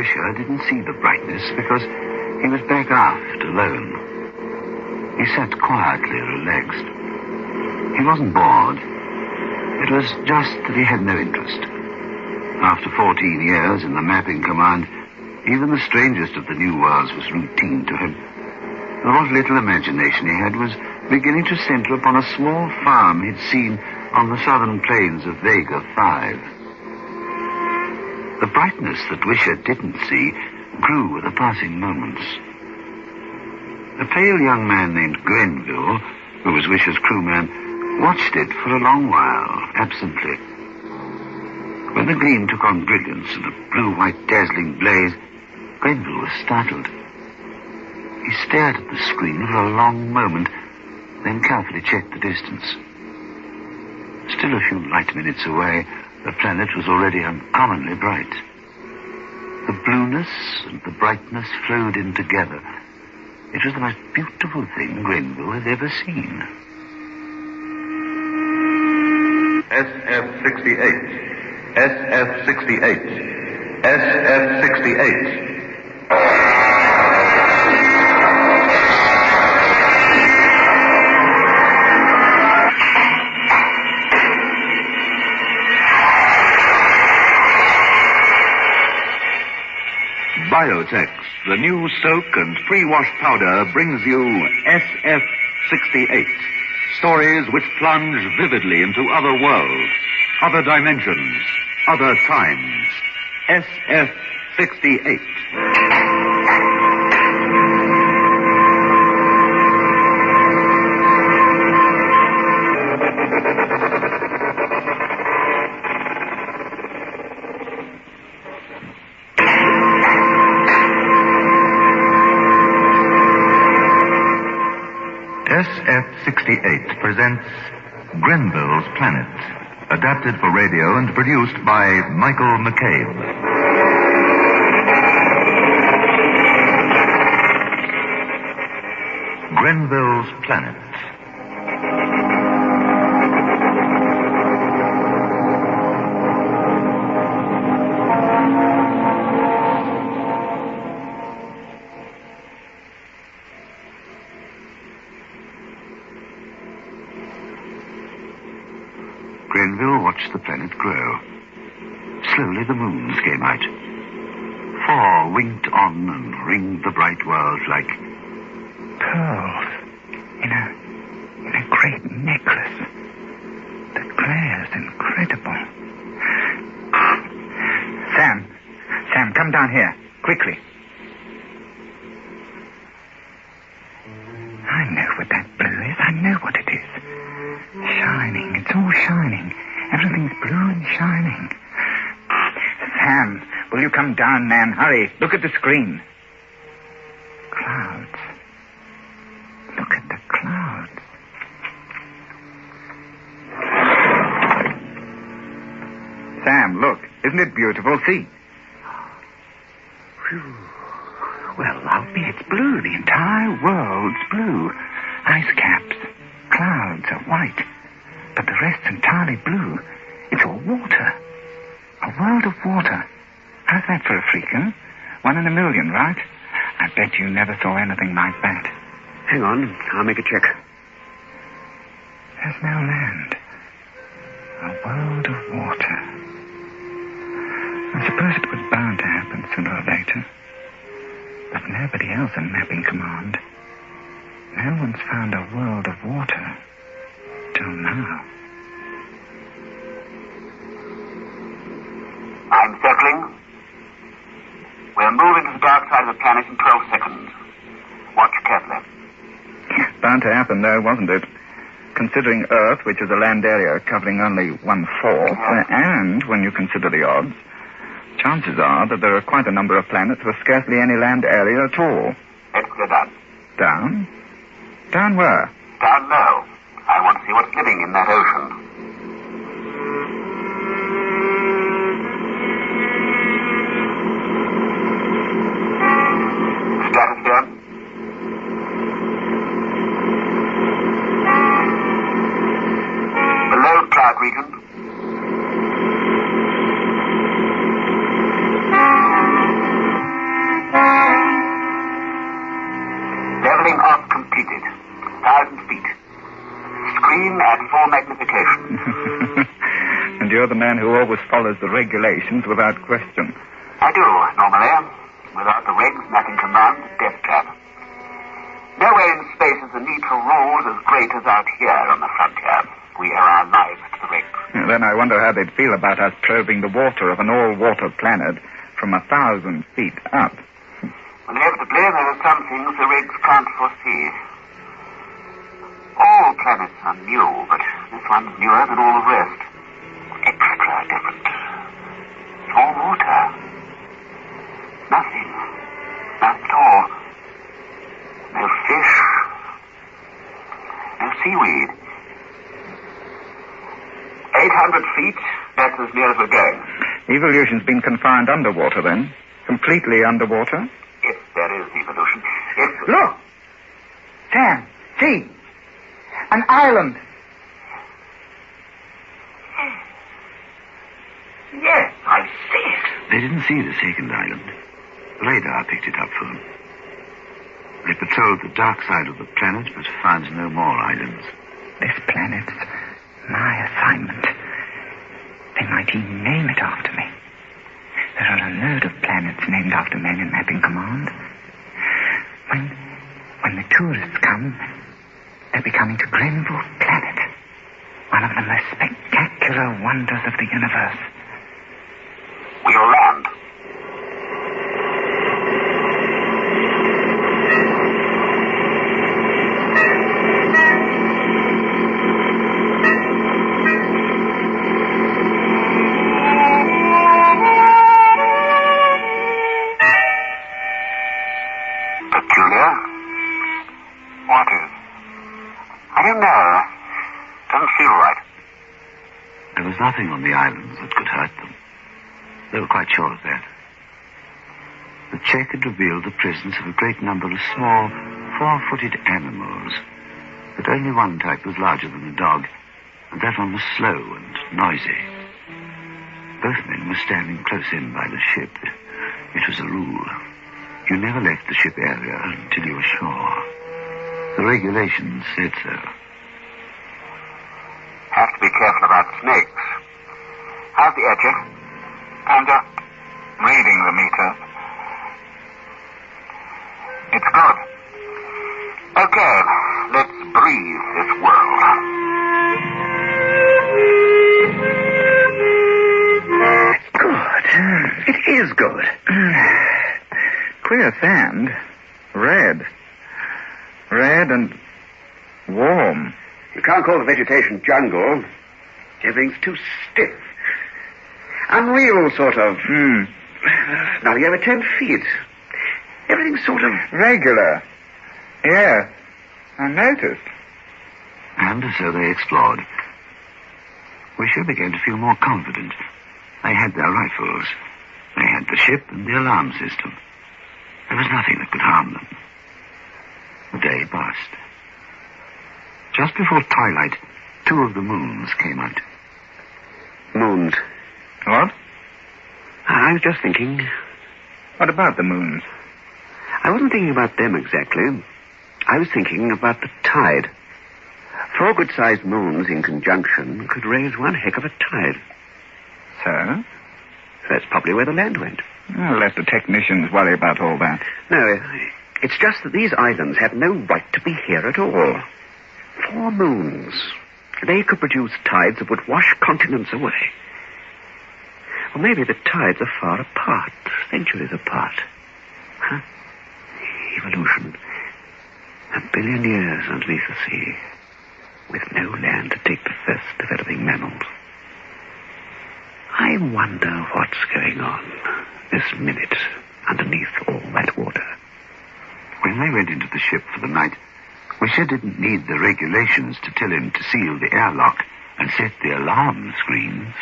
Wisher didn't see the brightness because he was back aft alone. He sat quietly, relaxed. He wasn't bored. It was just that he had no interest. After 14 years in the mapping command, even the strangest of the new worlds was routine to him. And what little imagination he had was beginning to center upon a small farm he'd seen on the southern plains of Vega 5. The brightness that Wisher didn't see grew with the passing moments. A pale young man named Grenville, who was Wisher's crewman, watched it for a long while, absently. When the gleam took on brilliance and a blue-white dazzling blaze, Grenville was startled. He stared at the screen for a long moment, then carefully checked the distance. Still a few light minutes away, the planet was already uncommonly bright. The blueness and the brightness flowed in together. It was the most beautiful thing Grenville had ever seen. SF68. SF68. SF68. Biotex, the new soak and pre-wash powder, brings you SF68. Stories which plunge vividly into other worlds, other dimensions, other times. SF68. SF68 presents Grenville's Planet, adapted for radio and produced by Michael McCabe. Grenville's Planet. Grenville watched the planet grow. Slowly the moons came out. 4 winked on and ringed the bright world like pearls in a great necklace. The glare's incredible. Sam, come down here, quickly. I know what that blue is. I know what it is. Shining. It's all shining. Everything's blue and shining. Sam, will you come down, man? Hurry. Look at the screen. Clouds. Look at the clouds. Sam, look. Isn't it beautiful? See? Whew. Well, I'll be. It's blue. The entire world's blue. Ice caps. Clouds are white, but the rest's entirely blue. It's all water. A world of water. How's that for a freak, huh? 1 in a million, right? I bet you never saw anything like that. Hang on, I'll make a check. There's no land. A world of water. I suppose it was bound to happen sooner or later. But nobody else in Mapping Command. No one's found a world of water till now. I'm circling. We're moving to the dark side of the planet in 12 seconds. Watch carefully. Bound to happen, though, wasn't it? Considering Earth, which is a land area covering only 1/4, and when you consider the odds, chances are that there are quite a number of planets with scarcely any land area at all. Let's clear down. Down? Down where? Down low. I want to see what's living in that ocean. Stratosphere. Below cloud region. man who always follows the regulations without question. I do, normally. Without the regs, nothing commands a death trap. Nowhere in space is the need for rules as great as out here on the frontier. We owe our lives to the regs. Then I wonder how they'd feel about us probing the water of an all-water planet from 1,000 feet up. Well, inevitably, there are some things the regs can't foresee. All planets are new, but this one's newer than all the rest. Extra different. It's all water. Nothing. Nothing at all. No fish. No seaweed. 800 feet, that's as near as we're going. Evolution's been confined underwater, then? Completely underwater? If there is evolution. If... Look! Sam, see! An island! Yes, I see it. They didn't see the second island. Radar picked it up for them. They patrolled the dark side of the planet, but found no more islands. This planet's my assignment. They might even name it after me. There are a load of planets named after men in mapping command. When the tourists come, they'll be coming to Grenville planet, one of the most spectacular wonders of the universe. We'll land. Peculiar? What is? I don't know. Doesn't feel right. There was nothing on the islands that could hurt them. They were quite sure of that. The check had revealed the presence of a great number of small, four-footed animals, but only one type was larger than a dog, and that one was slow and noisy. Both men were standing close in by the ship. It was a rule. You never left the ship area until you were sure. The regulations said so. Have to be careful about snakes. How's the edging? I'm just reading the meter. It's good. Okay, let's breathe this world. It's good. It is good. Queer sand. Red. Red and warm. You can't call the vegetation jungle. Everything's too stiff. Unreal, sort of. Nothing over 10 feet. Everything's sort of... Regular. Yeah, I noticed. And so they explored. We sure began to feel more confident. They had their rifles. They had the ship and the alarm system. There was nothing that could harm them. The day passed. Just before twilight, 2 of the moons came out. Moons. What? I was just thinking... What about the moons? I wasn't thinking about them exactly. I was thinking about the tide. 4 good-sized moons in conjunction could raise one heck of a tide. So? That's probably where the land went. I'll let the technicians worry about all that. No, it's just that these islands have no right to be here at all. 4 moons. They could produce tides that would wash continents away. Or maybe the tides are far apart, centuries apart. Huh? Evolution. 1 billion years underneath the sea, with no land to take the first developing mammals. I wonder what's going on this minute underneath all that water. When they went into the ship for the night, we sure didn't need the regulations to tell him to seal the airlock and set the alarm screens.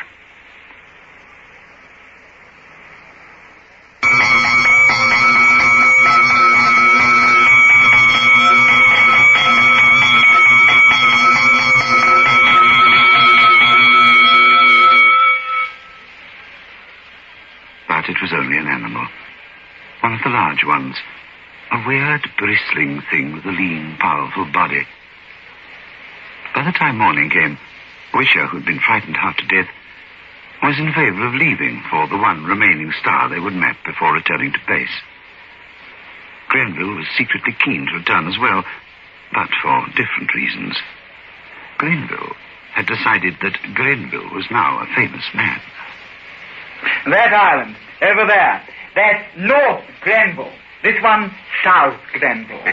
But it was only an animal. One of the large ones. A weird, bristling thing with a lean, powerful body. By the time morning came, Wisher, who'd been frightened half to death, was in favor of leaving for the one remaining star they would map before returning to base. Grenville was secretly keen to return as well, but for different reasons. Grenville had decided that Grenville was now a famous man. That island, over there, that's North Grenville. This one, South Grenville.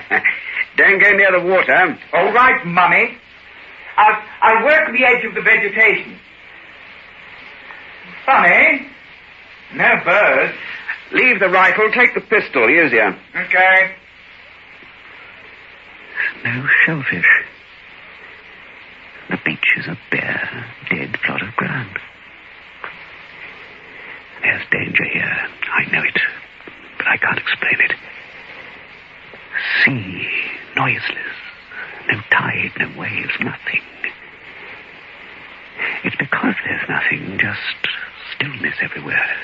Don't go near the water. All right, Mummy. I'll work the edge of the vegetation. Funny. No birds. Leave the rifle, take the pistol, easier. Okay. No shellfish. The beach is a bare, dead plot of ground. There's danger here. I know it, but I can't explain it. Sea, noiseless. No tide, no waves, nothing. It's because there's nothing, just stillness everywhere,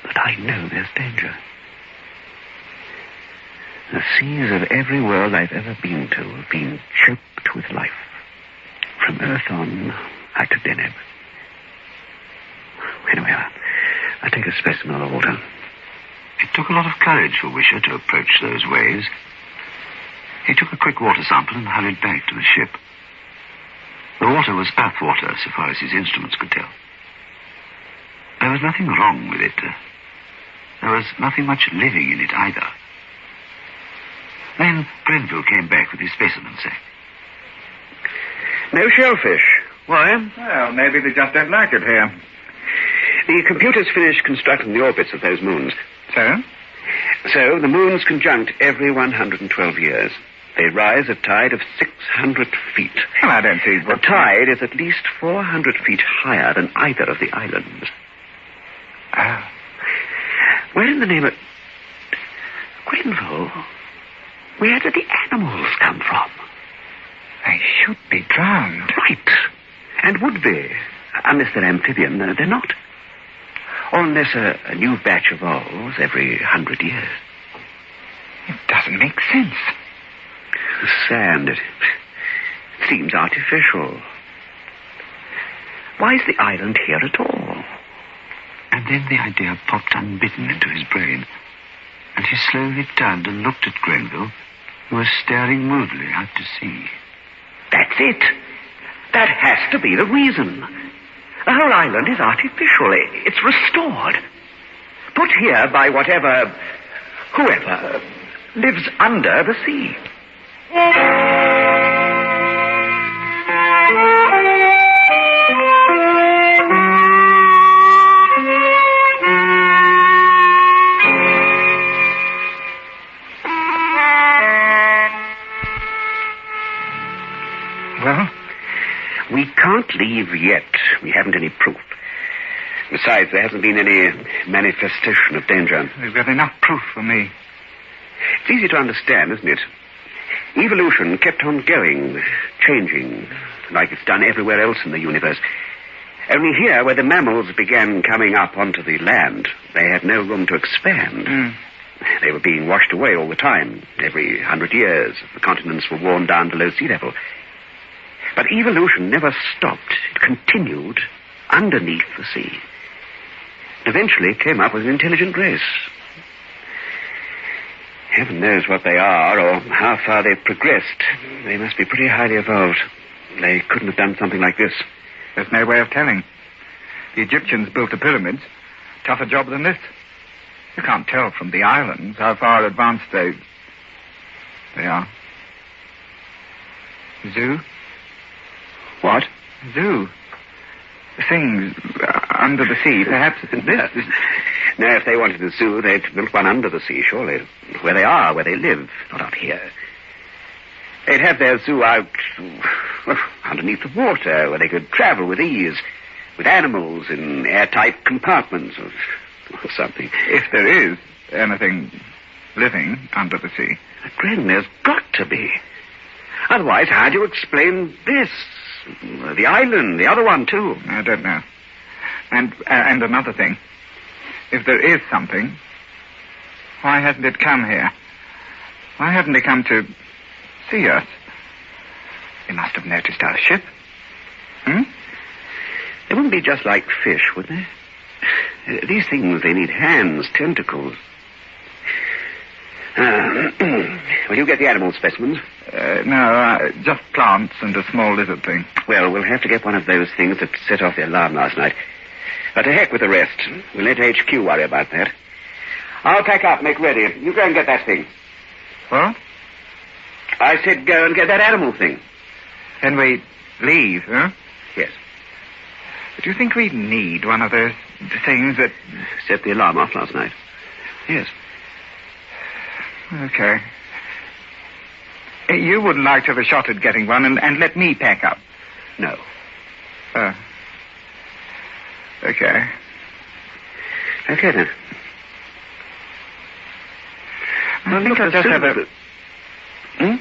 that I know there's danger. The seas of every world I've ever been to have been choked with life. From Earth on, back to Deneb. Anyway, I'll take a specimen of the water. It took a lot of courage for Wisher to approach those waves. He took a quick water sample and hurried back to the ship. The water was earth water, so far as his instruments could tell. There was nothing wrong with it. There was nothing much living in it either. Then Grenville came back with his specimen sack. No shellfish. Why? Well, maybe they just don't like it here. The computers finished constructing the orbits of those moons. So? So the moons conjunct every 112 years. They rise at tide of 600 feet. Well, I don't see The tide is at least 400 feet higher than either of the islands. Oh. Where in the name of... Grenville? Where did the animals come from? They should be drowned. Right. And would be. Unless they're amphibian, they're not. Or unless a new batch evolves every 100 years. It doesn't make sense. The sand, it seems artificial. Why is the island here at all? And then the idea popped unbidden into his brain, and he slowly turned and looked at Grenville, who was staring moodily out to sea. That's it. That has to be the reason. The whole island is artificial. It's restored. Put here by whoever lives under the sea. Well? We can't leave yet. We haven't any proof. Besides, there hasn't been any manifestation of danger. We've got enough proof for me. It's easy to understand, isn't it? Evolution kept on going, changing, like it's done everywhere else in the universe. Only here, where the mammals began coming up onto the land, they had no room to expand. They were being washed away all the time. Every 100 years, the continents were worn down below sea level. But evolution never stopped. It continued underneath the sea. It eventually came up with an intelligent race. Heaven knows what they are or how far they've progressed. They must be pretty highly evolved. They couldn't have done something like this. There's no way of telling. The Egyptians built the pyramids. Tougher job than this. You can't tell from the islands how far advanced they are. Zoo? What? Zoo. Things under the sea, perhaps. This. No, if they wanted a zoo, they'd build one under the sea, surely. Where they are, where they live, not out here. They'd have their zoo out underneath the water, where they could travel with ease, with animals in airtight compartments or something. If there is anything living under the sea. Gren, there's got to be. Otherwise, how do you explain this? The island, the other one, too. I don't know. And another thing. If there is something, why hasn't it come here? Why hasn't it come to see us? They must have noticed our ship. It wouldn't be just like fish, would they? These things, they need hands, tentacles. Will you get the animal specimens? No, just plants and a small lizard thing. Well, we'll have to get one of those things that set off the alarm last night. But to heck with the rest. We'll let HQ worry about that. I'll pack up, make ready. You go and get that thing. What? I said go and get that animal thing. Then we leave, huh? Yes. Do you think we need one of those things that... Set the alarm off last night. Yes. Okay. You wouldn't like to have a shot at getting one and let me pack up? No. Okay. Okay, then. I think I'll just have a... Hmm?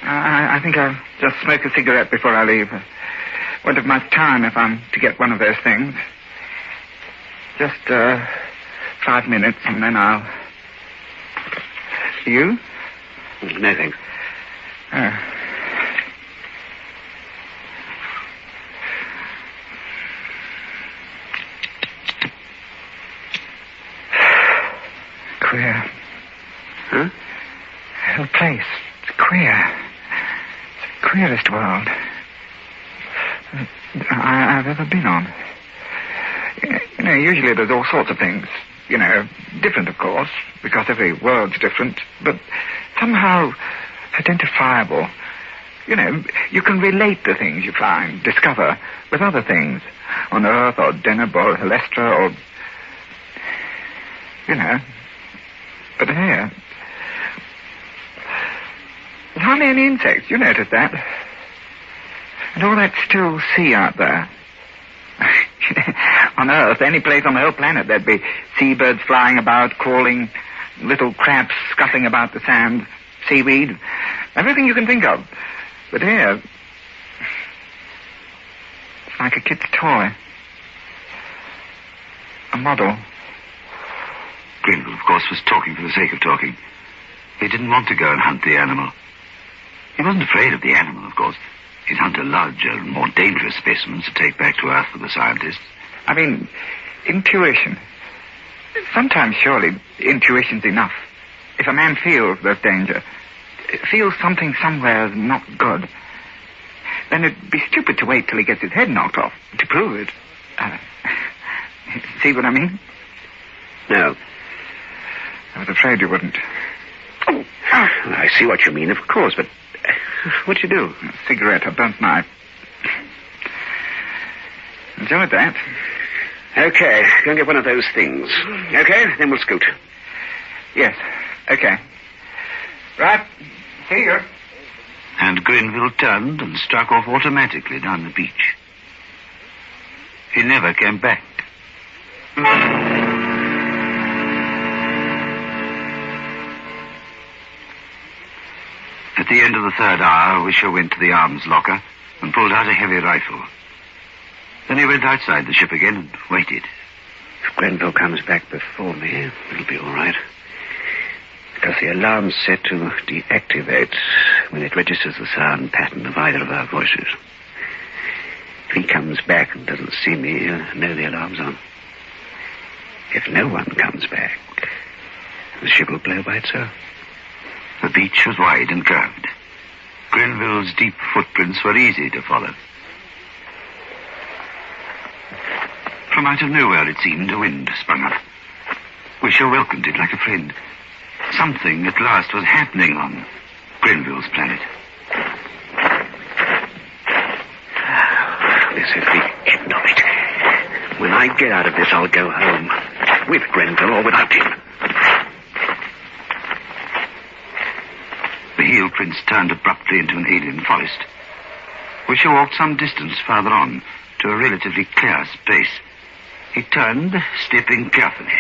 I think I'll just smoke a cigarette before I leave. Won't have much time if I'm to get one of those things. Just 5 minutes and then I'll... You? No, thanks. Queer. Huh? The whole place. It's queer. It's the queerest world I've ever been on. You know, usually there's all sorts of things. You know, different, of course, because every world's different, but somehow identifiable. You know, you can relate the things you find, discover, with other things, on Earth or Deneb or Helestra or... You know. But here... There's hardly any insects, you notice that? And all that still sea out there. On Earth, any place on the whole planet, there'd be seabirds flying about, calling, little crabs scuttling about the sand, seaweed, everything you can think of. But here, it's like a kid's toy. A model. Grenville, of course, was talking for the sake of talking. He didn't want to go and hunt the animal. He wasn't afraid of the animal, of course. He'd hunt a larger, more dangerous specimens to take back to Earth for the scientists. I mean, intuition. Sometimes, surely, intuition's enough. If a man feels there's danger, feels something somewhere is not good, then it'd be stupid to wait till he gets his head knocked off to prove it. See what I mean? No. I was afraid you wouldn't. Oh, I see what you mean, of course, but what'd you do? A cigarette, a burnt knife. Enjoyed that. Okay, go and get one of those things. Okay, then we'll scoot. Yes, okay. Right, see you. And Grenville turned and struck off automatically down the beach. He never came back. At the end of the third hour, Wisher went to the arms locker and pulled out a heavy rifle. Then he went outside the ship again and waited. If Grenville comes back before me, it'll be all right. Because the alarm's set to deactivate when it registers the sound pattern of either of our voices. If he comes back and doesn't see me, he'll know the alarm's on. If no one comes back, the ship will blow by itself. The beach was wide and curved. Grenville's deep footprints were easy to follow. From out of nowhere, it seemed, a wind sprung up. Wisher welcomed it like a friend. Something, at last, was happening on Grenville's planet. This is the end of it. When I get out of this, I'll go home. With Grenville or without him. The heel prints turned abruptly into an alien forest. Wisher walked some distance farther on to a relatively clear space. He turned, stepping carefully.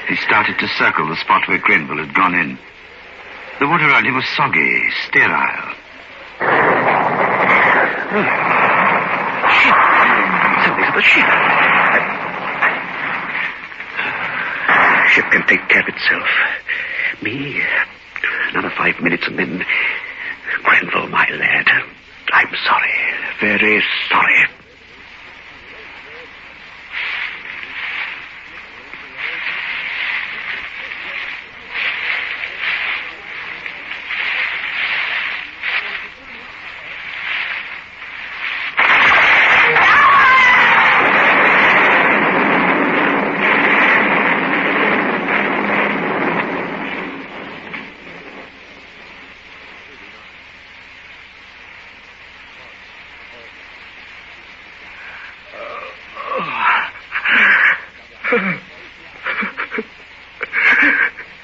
He started to circle the spot where Grenville had gone in. The water around him was soggy, sterile. Something's at the ship. ship can take care of itself. Me, another 5 minutes and then... Grenville, my lad, I'm sorry. Very sorry.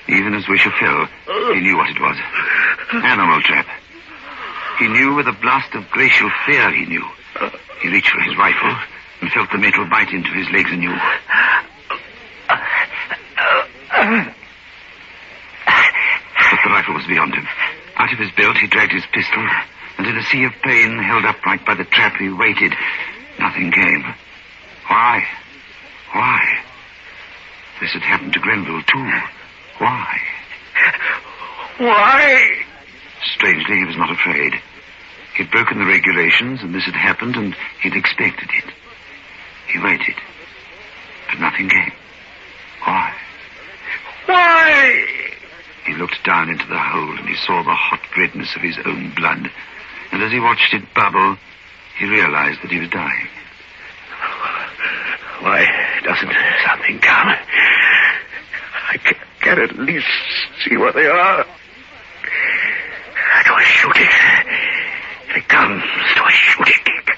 Even as Wisher fell, he knew what it was. Animal trap. He knew with a blast of glacial fear he knew. He reached for his rifle and felt the metal bite into his legs anew. But the rifle was beyond him. Out of his belt he dragged his pistol, and in a sea of pain, held upright by the trap, he waited. Nothing came. Why? Why? This had happened to Grenville, too. Why? Why? Strangely, he was not afraid. He'd broken the regulations, and this had happened, and he'd expected it. He waited. But nothing came. Why? Why? He looked down into the hole, and he saw the hot redness of his own blood. And as he watched it bubble, he realized that he was dying. Why doesn't something come? I can at least see what they are. Do I shoot it? If it comes, do I shoot it?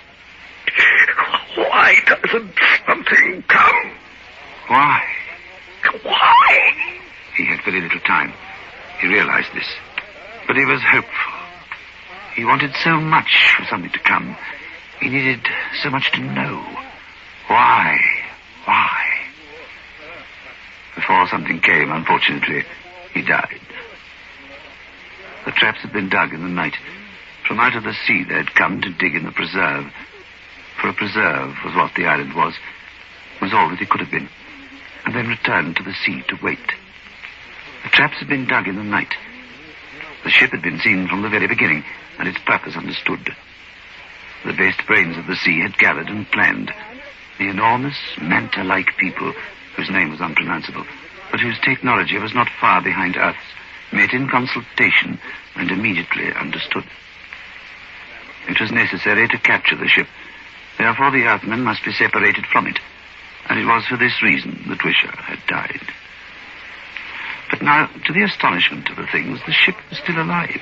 Why doesn't something come? Why? Why? He had very little time. He realized this. But he was hopeful. He wanted so much for something to come. He needed so much to know. Why? Why? Before something came, unfortunately, he died. The traps had been dug in the night. From out of the sea they had come to dig in the preserve. For a preserve was what the island was all that it could have been. And then returned to the sea to wait. The traps had been dug in the night. The ship had been seen from the very beginning, and its purpose understood. The best brains of the sea had gathered and planned. The enormous, manta-like people, whose name was unpronounceable, but whose technology was not far behind Earth's, met in consultation and immediately understood. It was necessary to capture the ship. Therefore the Earthmen must be separated from it. And it was for this reason that Wisher had died. But now, to the astonishment of the things, the ship was still alive.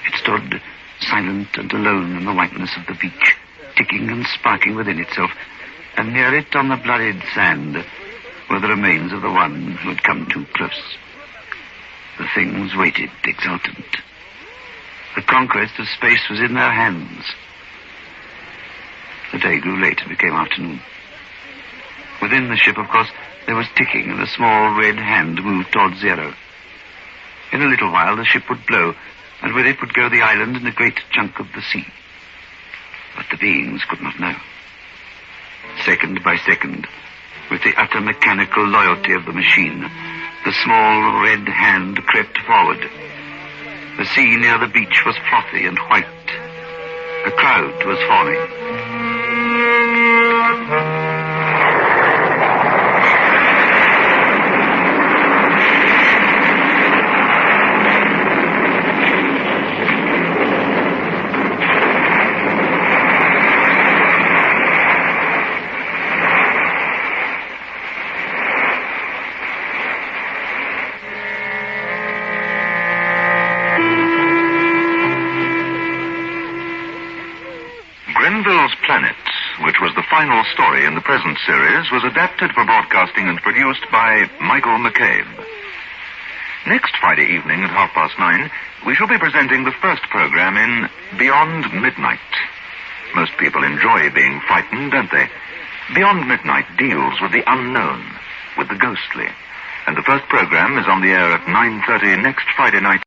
It stood silent and alone in the whiteness of the beach, ticking and sparking within itself, and near it on the bloodied sand were the remains of the one who had come too close. The things waited, exultant. The conquest of space was in their hands. The day grew late and became afternoon. Within the ship, of course, there was ticking, and a small red hand moved towards zero. In a little while, the ship would blow, and with it would go the island and a great chunk of the sea. But the beings could not know. Second by second, with the utter mechanical loyalty of the machine, the small red hand crept forward. The sea near the beach was frothy and white. A cloud was forming. Grenville's Planet, which was the final story in the present series, was adapted for broadcasting and produced by Michael McCabe. Next Friday evening at 9:30, we shall be presenting the first program in Beyond Midnight. Most people enjoy being frightened, don't they? Beyond Midnight deals with the unknown, with the ghostly. And the first program is on the air at 9:30 next Friday night.